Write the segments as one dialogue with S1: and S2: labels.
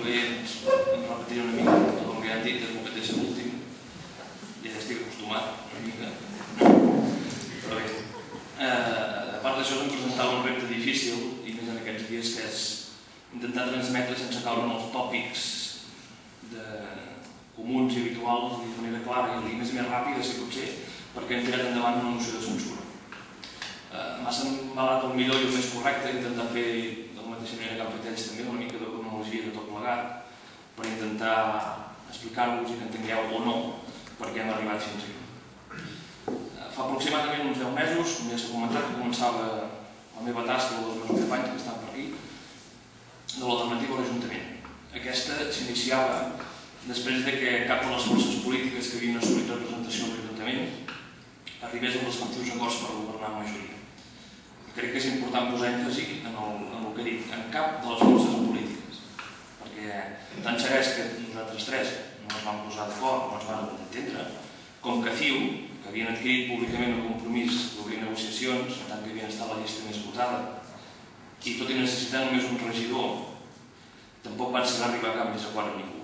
S1: veient, em repetiré una mica, com ja han dit, és el que té ser l'últim. Ja estic acostumat una mica. Però bé, a part d'això em presentava un repte difícil, i més en aquests dies, que és intentar transmetre sense caure en els tòpics comuns i habituals de manera clara i més ràpida, si pot ser, perquè hem tirat endavant una noció de censura. M'ha semblat el millor i el més correcte intentar fer de la mateixa manera que han fet ells també una mica de cronologia de tot plegat per intentar explicar-vos i que entengueu o no per què hem arribat fins aquí. Fa aproximadament uns 10 mesos, com ja s'ha comentat, que començava la meva tasca dels meus companys que estan per aquí de l'alternativa a l'Ajuntament. Aquesta s'iniciava després que cap de les forces polítiques que havien assolit representació a l'Ajuntament arribés als respectius acords per governar en majoria. Crec que és important posar èmfasi en el que he dit, en cap de les forces polítiques, perquè tant Xerès que nosaltres tres no ens vam posar d'acord, no ens vam entendre, com que CiU, que havien adquirit públicament el compromís d'obrir negociacions, en tant que havien estat la llista més votada, i tot i necessitar només un regidor, tampoc van saber arribar a cap més acord amb ningú.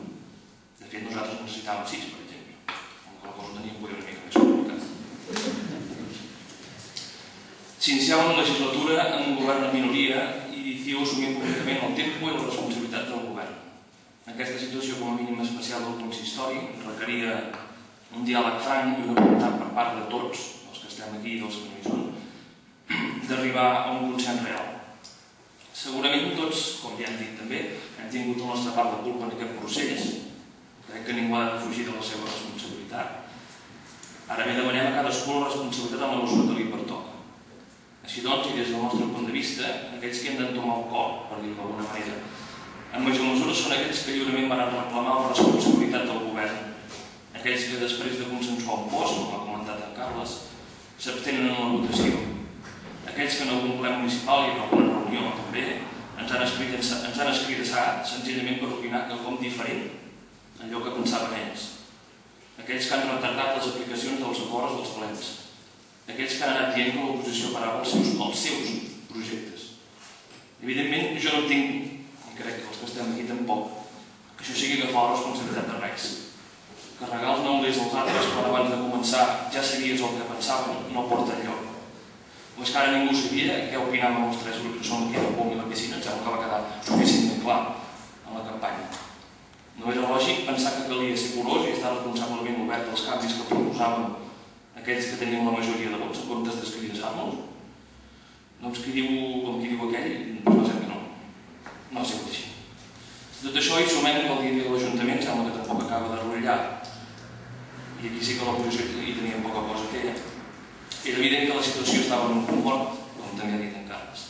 S1: De fet, nosaltres necessitàvem 6, per exemple, amb la cosa ho teníem poder una mica més complicat. S'iniciava una legislatura amb un govern en minoria i CiU assumia completament el tempo i la responsabilitat del govern. Aquesta situació, com a mínim especial del consistori, requeria un diàleg franc i una voluntat per part de tots, els que estem aquí i dels que no hi són, d'arribar a un consens real. Segurament tots, com ja hem dit també, hem tingut la nostra part de culpa en aquest procés. Crec que ningú ha de fugir de la seva responsabilitat. Ara bé, demanem a cadascú la responsabilitat en la mesura que li pertoca. Així doncs, i des del nostre punt de vista, aquells que hem d'entomar el cor, per dir-ho d'alguna manera, en major mesura són aquells que lliurement van reclamar la responsabilitat del govern, aquells que després de consensuar un post, com ha comentat en Carles, s'abstenen en la votació, aquells que en algun ple municipal i en alguna reunió també ens han escridassat senzillament per opinar quelcom diferent allò que pensaven ells, aquells que han retardat les aplicacions dels acords dels plens, aquells que han anat dient que l'oposició parava els seus projectes. Evidentment, jo no tinc, i crec que els que estem aquí tampoc, que això sigui agafar la responsabilitat de res. Carregar els neulers als altres quan abans de començar ja sabies el que pensaven no porta enlloc. O és que ara ningú sabia què opinàvem els tres grups que som aquí al POM i la piscina, em sembla que va quedar suficientment clar en la campanya. No era lògic pensar que calia ser curós i estar responsablement obert als canvis que proposàvem aquells que teníem la majoria de vots en comptes d'escridassar-nos? Doncs qui diu com qui diu aquell, doncs va ser que no. No ha sigut així. Tot això hi sumem que el dia de l'Ajuntament sembla que tampoc acaba de rotllar, i aquí sí que l'oposició hi tenia poca cosa a fer. Era evident que la situació estava en un punt mort, com també ha dit en Carles,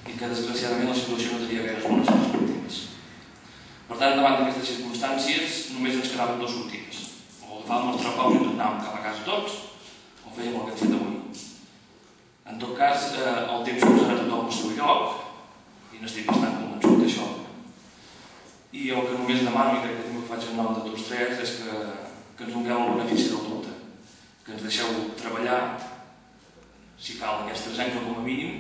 S1: i que desgraciadament la situació no tenia gaires bones perspectives. Per tant, davant d'aquestes circumstàncies, només ens quedaven dues sortides. O agafàvem els trapaus i ens anàvem cap a casa tots, o fèiem el que hem fet avui. En tot cas, el temps posarà tothom al seu lloc, i n'estic bastant convençut d'això. I el que només demano, i crec que també ho faig en nom de tots tres, és que ens doneu el benefici del dubte, que ens deixeu treballar, si cal, aquests 3 anys o com a mínim,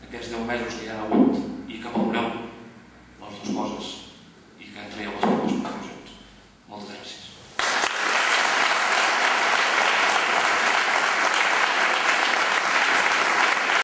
S1: aquests 10 mesos que hi ha hagut